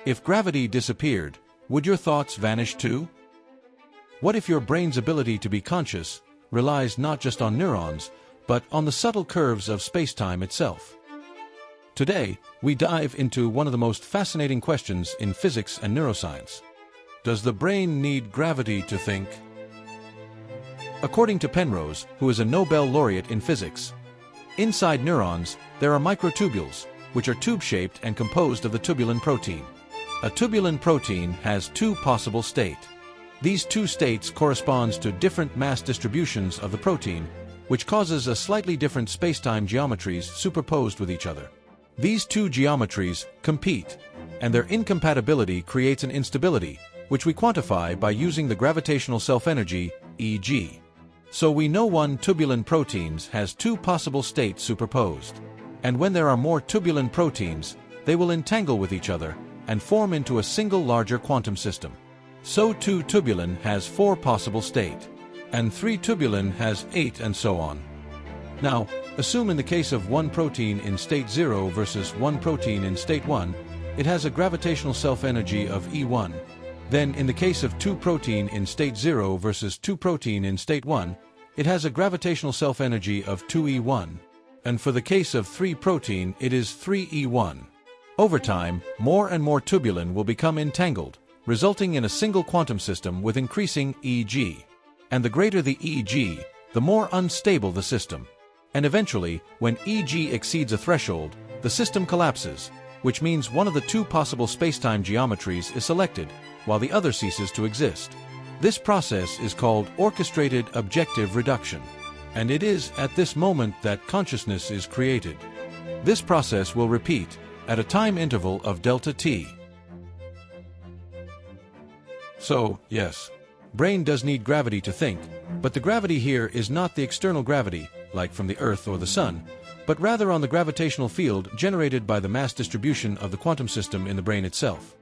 If gravity disappeared, would your thoughts vanish too? What if your brain's ability to be conscious relies not just on neurons, but on the subtle curves of space-time itself? Today, we dive into one of the most fascinating questions in physics and neuroscience. Does the brain need gravity to think? According to Penrose, who is a Nobel laureate in physics, inside neurons, there are microtubules, which are tube-shaped and composed of the tubulin protein. A tubulin protein has two possible states. These two states correspond to different mass distributions of the protein, which causes a slightly different spacetime geometries superposed with each other. These two geometries compete, and their incompatibility creates an instability, which we quantify by using the gravitational self-energy, e.g. So we know one tubulin protein has two possible states superposed. And when there are more tubulin proteins, they will entangle with each other and form into a single larger quantum system. So 2 tubulin has 4 possible states, and 3 tubulin has 8, and so on. Now, assume in the case of one protein in state 0 versus one protein in state 1, it has a gravitational self-energy of E1. Then in the case of 2 protein in state 0 versus 2 protein in state 1, it has a gravitational self-energy of 2E1. And for the case of 3 protein, it is 3E1. Over time, more and more tubulin will become entangled, resulting in a single quantum system with increasing Eg. And the greater the Eg, the more unstable the system. And eventually, when Eg exceeds a threshold, the system collapses, which means one of the two possible spacetime geometries is selected, while the other ceases to exist. This process is called orchestrated objective reduction. And it is at this moment that consciousness is created. This process will repeat at a time interval of delta t. So, yes, brain does need gravity to think, but the gravity here is not the external gravity, like from the Earth or the Sun, but rather on the gravitational field generated by the mass distribution of the quantum system in the brain itself.